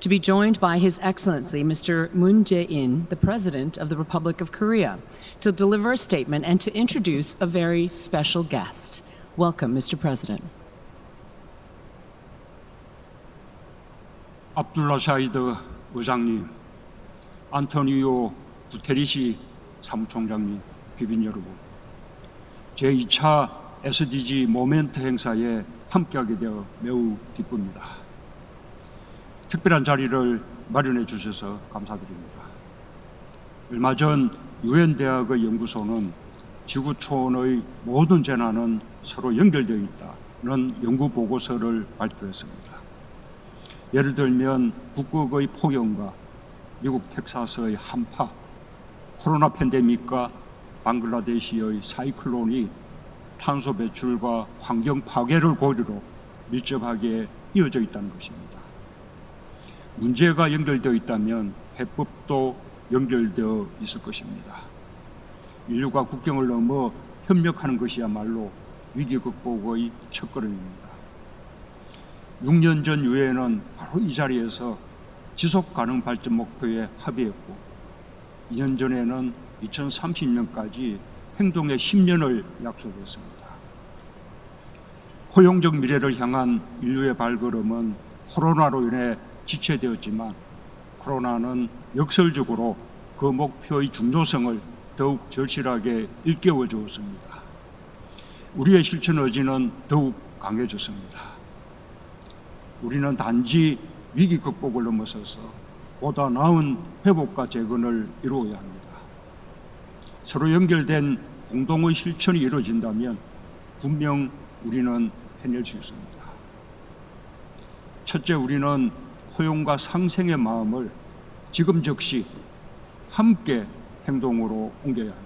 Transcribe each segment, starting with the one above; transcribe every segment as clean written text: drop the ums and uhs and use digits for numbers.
to be joined by His Excellency Mr. Moon Jae-in, the President of the Republic of Korea, to deliver a statement and to introduce a very special guest. Welcome, Mr. President. 압둘라 샤히드 의장님, 안토니오 구테리시 사무총장님, 귀빈 여러분, 제2차 SDG 모멘트 행사에 함께하게 되어 매우 기쁩니다. 특별한 자리를 마련해 주셔서 감사드립니다. 얼마 전 유엔 대학의 연구소는 지구 초원의 모든 재난은 서로 연결되어 있다는 연구 보고서를 발표했습니다. 예를 들면 북극의 폭염과 미국 텍사스의 한파, 코로나 팬데믹과 방글라데시의 사이클론이 탄소 배출과 환경 파괴를 고리로 밀접하게 이어져 있다는 것입니다. 문제가 연결되어 있다면 해법도 연결되어 있을 것입니다. 인류가 국경을 넘어 협력하는 것이야말로 위기 극복의 첫걸음입니다. 6년 전 유엔은 바로 이 자리에서 지속가능 발전 목표에 합의했고 2년 전에는 2030년까지 행동의 10년을 약속했습니다. 포용적 미래를 향한 인류의 발걸음은 코로나로 인해 지체되었지만 코로나는 역설적으로 그 목표의 중요성을 더욱 절실하게 일깨워 주었습니다. 우리의 실천 의지는 더욱 강해졌습니다. 우리는 단지 위기 극복을 넘어서서 보다 나은 회복과 재건을 이루어야 합니다. 서로 연결된 공동의 실천이 이루어진다면 분명 우리는 해낼 수 있습니다. 첫째, 우리는 포용과 상생의 마음을 지금 즉시 함께 행동으로 옮겨야 합니다.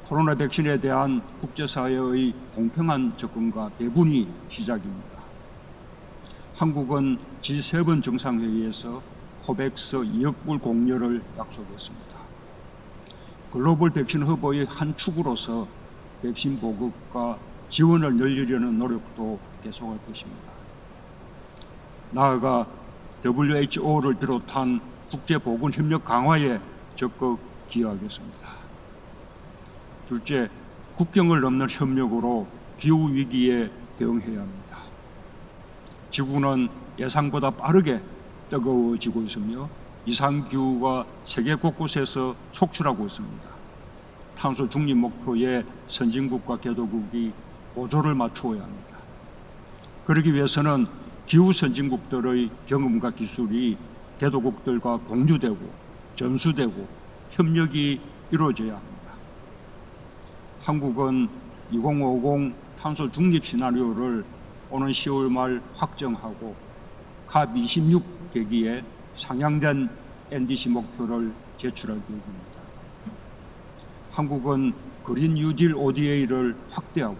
코로나 백신에 대한 국제사회의 공평한 접근과 배분이 시작입니다. 한국은 G7 정상회의에서 코백스 2억 불 공여를 약속했습니다. 글로벌 백신 허브의 한 축으로서 백신 보급과 지원을 늘리려는 노력도 계속할 것입니다. 나아가 WHO를 비롯한 국제보건협력 강화에 적극 기여하겠습니다. 둘째, 국경을 넘는 협력으로 기후위기에 대응해야 합니다. 지구는 예상보다 빠르게 뜨거워지고 있으며 이상기후가 세계 곳곳에서 속출하고 있습니다. 탄소 중립 목표에 선진국과 개도국이 보조를 맞추어야 합니다. 그러기 위해서는 기후 선진국들의 경험과 기술이 개도국들과 공유되고 전수되고 협력이 이루어져야 합니다. 한국은 2050 탄소 중립 시나리오를 오는 10월 말 확정하고 COP26 계기에 상향된 NDC 목표를 제출할 계획입니다. 한국은 그린 뉴딜 ODA를 확대하고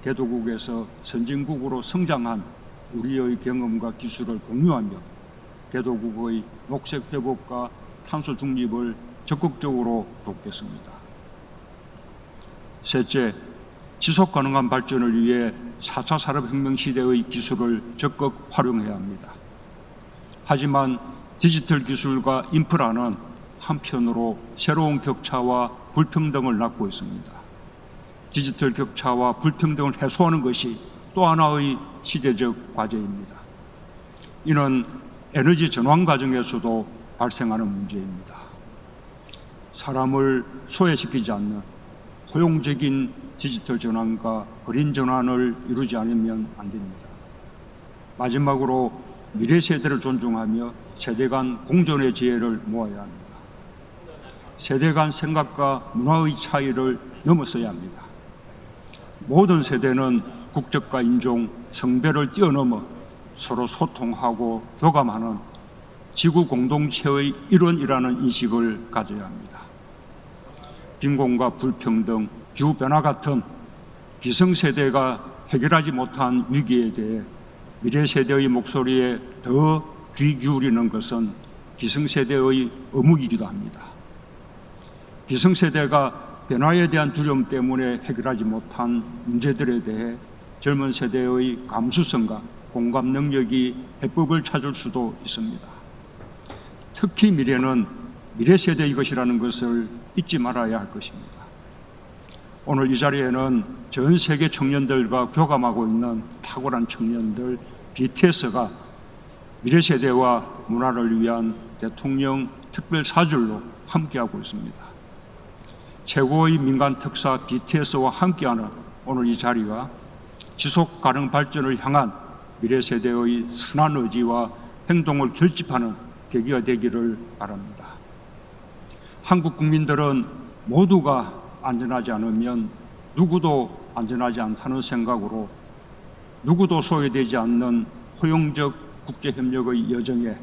개도국에서 선진국으로 성장한 우리의 경험과 기술을 공유하며 개도국의 녹색 회복과 탄소 중립을 적극적으로 돕겠습니다. 셋째, 지속 가능한 발전을 위해 4차 산업혁명 시대의 기술을 적극 활용해야 합니다. 하지만 디지털 기술과 인프라는 한편으로 새로운 격차와 불평등을 낳고 있습니다. 디지털 격차와 불평등을 해소하는 것이 또 하나의 시대적 과제입니다. 이는 에너지 전환 과정에서도 발생하는 문제입니다. 사람을 소외시키지 않는 포용적인 디지털 전환과 그린 전환을 이루지 않으면 안 됩니다. 마지막으로 미래 세대를 존중하며 세대 간 공존의 지혜를 모아야 합니다. 세대 간 생각과 문화의 차이를 넘어서야 합니다. 모든 세대는 국적과 인종, 성별을 뛰어넘어 서로 소통하고 교감하는 지구 공동체의 일원이라는 인식을 가져야 합니다. 빈곤과 불평등, 기후변화 같은 기성세대가 해결하지 못한 위기에 대해 미래세대의 목소리에 더 귀 기울이는 것은 기성세대의 의무이기도 합니다. 기성세대가 변화에 대한 두려움 때문에 해결하지 못한 문제들에 대해 젊은 세대의 감수성과 공감 능력이 해법을 찾을 수도 있습니다. 특히 미래는 미래 세대의 것이라는 것을 잊지 말아야 할 것입니다. 오늘 이 자리에는 전 세계 청년들과 교감하고 있는 탁월한 청년들 BTS가 미래 세대와 문화를 위한 대통령 특별 사절로 함께하고 있습니다. 최고의 민간 특사 BTS와 함께하는 오늘 이 자리가 지속 가능 발전을 향한 미래 세대의 선한 의지와 행동을 결집하는 계기가 되기를 바랍니다. 한국 국민들은 모두가 안전하지 않으면 누구도 안전하지 않다는 생각으로 누구도 소외되지 않는 포용적 국제협력의 여정에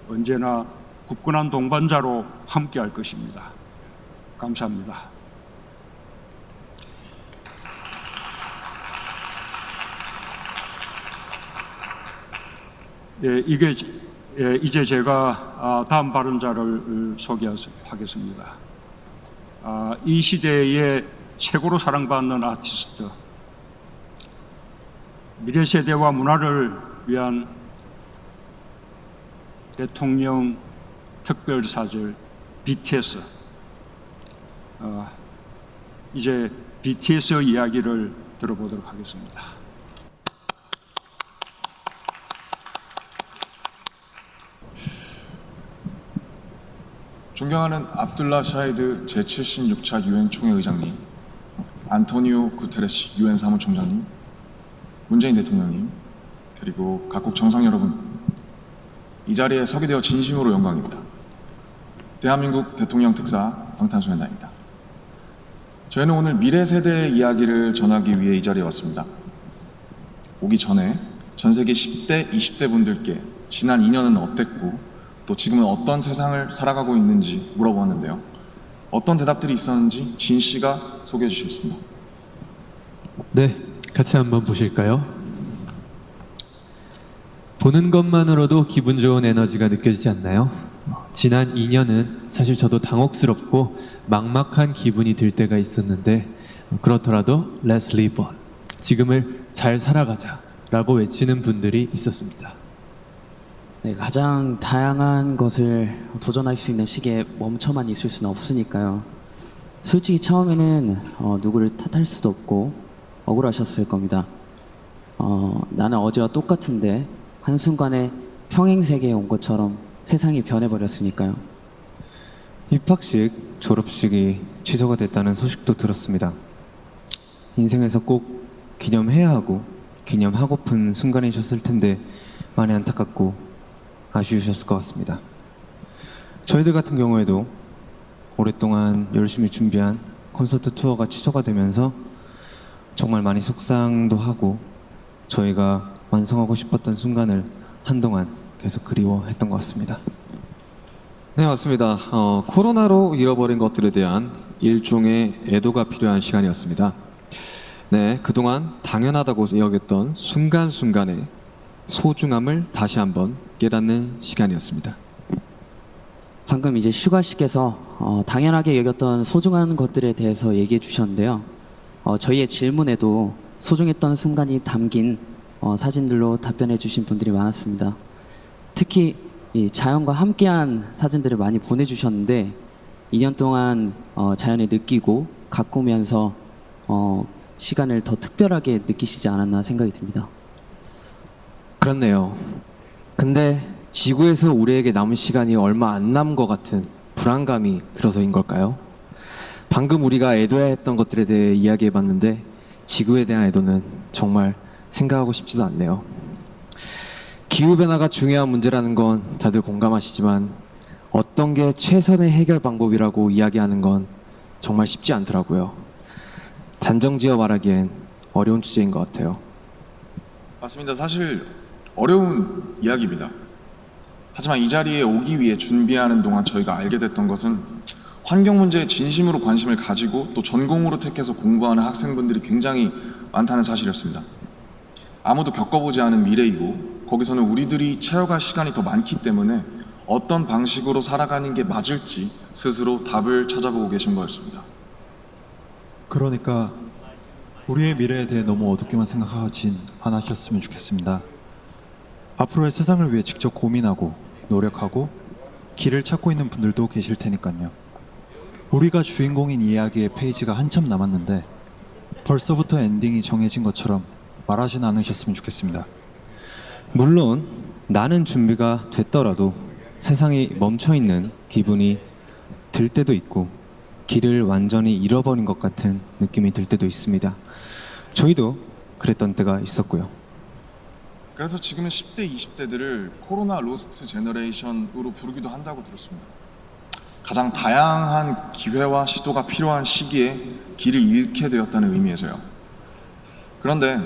언제나 굳건한 동반자로 함께할 것입니다. 감사합니다. 이제 제가 다음 발언자를 소개하겠습니다. 이 시대의 최고로 사랑받는 아티스트, 미래 세대와 문화를 위한 대통령 특별사절 BTS. 이제 BTS 이야기를 들어보도록 하겠습니다. 존경하는 압둘라 샤히드 제76차 유엔 총회 의장님, 안토니오 구테레시 유엔 사무총장님, 문재인 대통령님, 그리고 각국 정상 여러분, 이 자리에 서게 되어 진심으로 영광입니다. 대한민국 대통령 특사 방탄소년단입니다. 저희는 오늘 미래 세대의 이야기를 전하기 위해 이 자리에 왔습니다. 오기 전에 전 세계 10대, 20대 분들께 지난 2년은 어땠고 또 지금은 어떤 세상을 살아가고 있는지 물어보았는데요. 어떤 대답들이 있었는지 진 씨가 소개해 주시겠습니다. 네, 같이 한번 보실까요? 보는 것만으로도 기분 좋은 에너지가 느껴지지 않나요? 지난 2년은 사실 저도 당혹스럽고 막막한 기분이 들 때가 있었는데 그렇더라도 Let's live on, 지금을 잘 살아가자 라고 외치는 분들이 있었습니다. 네, 가장 다양한 것을 도전할 수 있는 시기에 멈춰만 있을 수는 없으니까요. 솔직히 처음에는 누구를 탓할 수도 없고 억울하셨을 겁니다. 나는 어제와 똑같은데 한순간에 평행세계에 온 것처럼 세상이 변해버렸으니까요. 입학식, 졸업식이 취소가 됐다는 소식도 들었습니다. 인생에서 꼭 기념해야 하고 기념하고픈 순간이셨을 텐데 많이 안타깝고 아쉬우셨을 것 같습니다. 저희들 같은 경우에도 오랫동안 열심히 준비한 콘서트 투어가 취소가 되면서 정말 많이 속상도 하고 저희가 완성하고 싶었던 순간을 한동안 계속 그리워했던 것 같습니다. 네, 맞습니다. 코로나로 잃어버린 것들에 대한 일종의 애도가 필요한 시간이었습니다. 네, 그동안 당연하다고 여겼던 순간순간의 소중함을 다시 한번 깨닫는 시간이었습니다. 방금 이제 슈가 씨께서 당연하게 여겼던 소중한 것들에 대해서 얘기해 주셨는데요. 저희의 질문에도 소중했던 순간이 담긴 사진들로 답변해 주신 분들이 많았습니다. 특히 이 자연과 함께한 사진들을 많이 보내주셨는데 2년 동안 자연을 느끼고 가꾸면서 시간을 더 특별하게 느끼시지 않았나 생각이 듭니다. 그렇네요. 근데 지구에서 우리에게 남은 시간이 얼마 안 남은 것 같은 불안감이 들어서인 걸까요? 방금 우리가 애도해야 했던 것들에 대해 이야기해봤는데 지구에 대한 애도는 정말 생각하고 싶지도 않네요. 기후변화가 중요한 문제라는 건 다들 공감하시지만 어떤 게 최선의 해결 방법이라고 이야기하는 건 정말 쉽지 않더라고요. 단정지어 말하기엔 어려운 주제인 것 같아요. 맞습니다. 사실 어려운 이야기입니다. 하지만 이 자리에 오기 위해 준비하는 동안 저희가 알게 됐던 것은 환경 문제에 진심으로 관심을 가지고 또 전공으로 택해서 공부하는 학생분들이 굉장히 많다는 사실이었습니다. 아무도 겪어보지 않은 미래이고 거기서는 우리들이 채워갈 시간이 더 많기 때문에 어떤 방식으로 살아가는 게 맞을지 스스로 답을 찾아보고 계신 거였습니다. 그러니까 우리의 미래에 대해 너무 어둡게만 생각하진 않으셨으면 좋겠습니다. 앞으로의 세상을 위해 직접 고민하고 노력하고 길을 찾고 있는 분들도 계실 테니까요. 우리가 주인공인 이야기의 페이지가 한참 남았는데 벌써부터 엔딩이 정해진 것처럼 말하진 않으셨으면 좋겠습니다. 물론 나는 준비가 됐더라도 세상이 멈춰있는 기분이 들 때도 있고 길을 완전히 잃어버린 것 같은 느낌이 들 때도 있습니다. 저희도 그랬던 때가 있었고요. 그래서 지금은 10대, 20대들을 코로나 로스트 제너레이션으로 부르기도 한다고 들었습니다. 가장 다양한 기회와 시도가 필요한 시기에 길을 잃게 되었다는 의미에서요. 그런데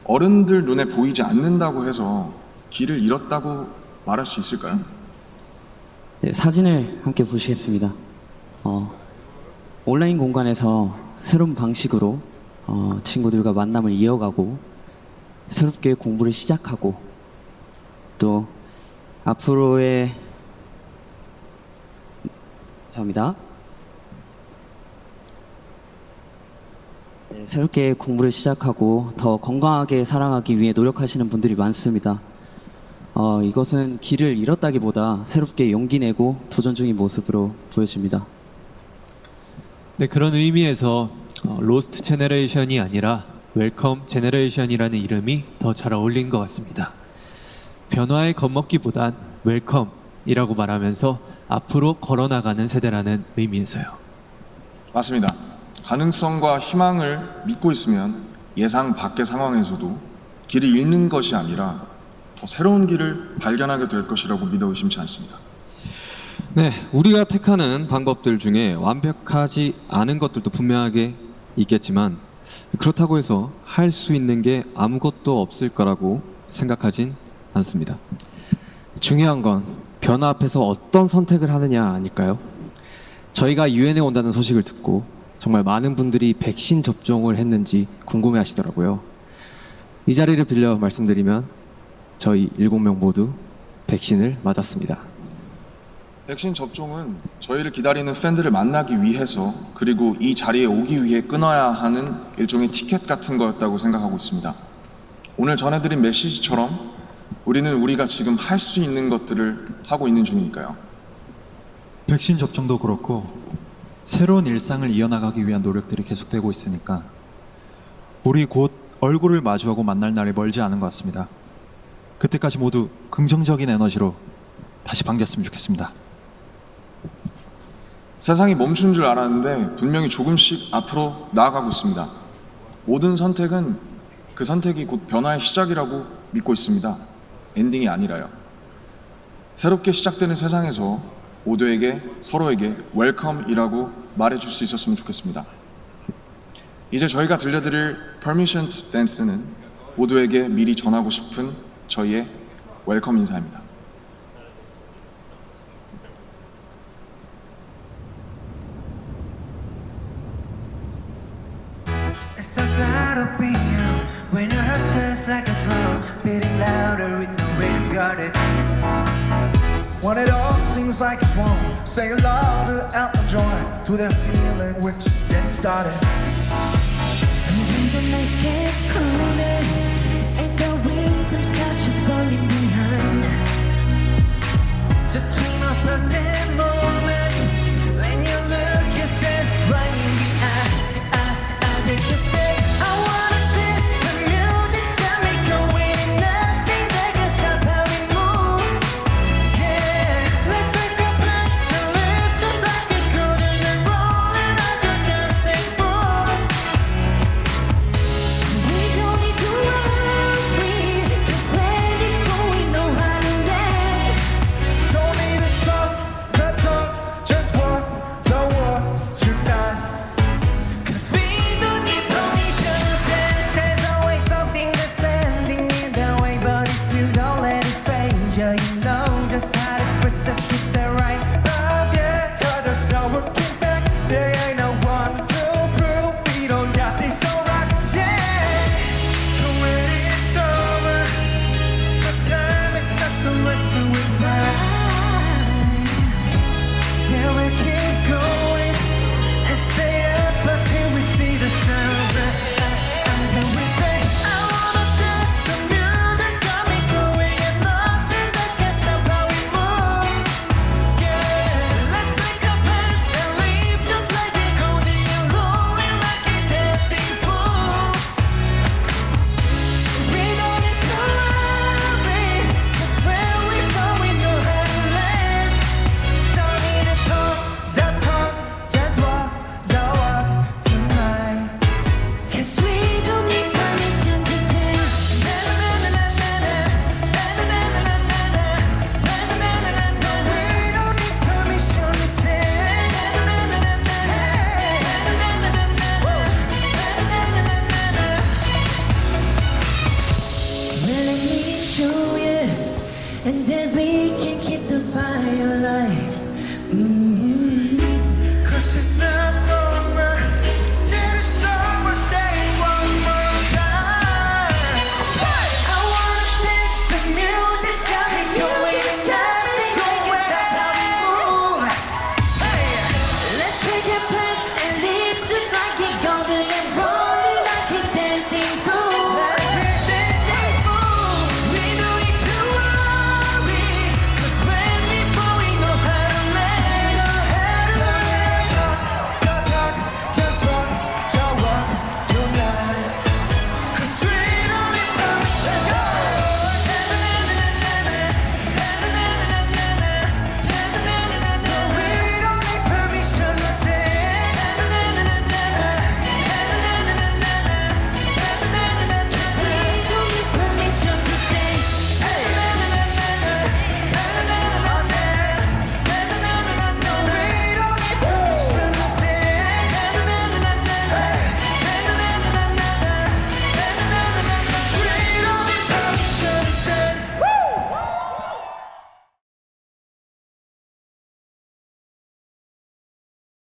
어른들 눈에 보이지 않는다고 해서 길을 잃었다고 말할 수 있을까요? 네, 사진을 함께 보시겠습니다. 온라인 공간에서 새로운 방식으로 친구들과 만남을 이어가고 새롭게 공부를 시작하고 또 앞으로의 감사합니다. 네, 새롭게 공부를 시작하고 더 건강하게 살아가기 위해 노력하시는 분들이 많습니다. 이것은 길을 잃었다기보다 새롭게 용기 내고 도전 중인 모습으로 보여집니다. 네, 그런 의미에서 로스트 제너레이션이 아니라 웰컴 제너레이션이라는 이름이 더 잘 어울린 것 같습니다. 변화에 겁먹기보단 웰컴이라고 말하면서 앞으로 걸어나가는 세대라는 의미에서요. 맞습니다. 가능성과 희망을 믿고 있으면 예상 밖의 상황에서도 길을 잃는 것이 아니라 더 새로운 길을 발견하게 될 것이라고 믿어 의심치 않습니다. 네, 우리가 택하는 방법들 중에 완벽하지 않은 것들도 분명하게 있겠지만 그렇다고 해서 할 수 있는 게 아무것도 없을 거라고 생각하진 않습니다. 중요한 건 변화 앞에서 어떤 선택을 하느냐 아닐까요? 저희가 유엔에 온다는 소식을 듣고 정말 많은 분들이 백신 접종을 했는지 궁금해 하시더라고요. 이 자리를 빌려 말씀드리면 저희 7명 모두 백신을 맞았습니다. 백신 접종은 저희를 기다리는 팬들을 만나기 위해서 그리고 이 자리에 오기 위해 끊어야 하는 일종의 티켓 같은 거였다고 생각하고 있습니다. 오늘 전해드린 메시지처럼 우리는 우리가 지금 할 수 있는 것들을 하고 있는 중이니까요. 백신 접종도 그렇고 새로운 일상을 이어나가기 위한 노력들이 계속되고 있으니까 우리 곧 얼굴을 마주하고 만날 날이 멀지 않은 것 같습니다. 그때까지 모두 긍정적인 에너지로 다시 반겼으면 좋겠습니다. 세상이 멈춘 줄 알았는데 분명히 조금씩 앞으로 나아가고 있습니다. 모든 선택은 그 선택이 곧 변화의 시작이라고 믿고 있습니다. 엔딩이 아니라요. 새롭게 시작되는 세상에서 모두에게 서로에게 웰컴이라고 말해줄 수 있었으면 좋겠습니다. 이제 저희가 들려드릴 Permission to Dance는 모두에게 미리 전하고 싶은 저희의 웰컴 인사입니다. It's so that up in you when your heart just like a drum, beating louder with no way to guard it. When it all seems like it's wrong, say a louder out and join to that feeling we're just getting started. And when the nights get colder and the rhythm's got you falling behind, Just dream up a day.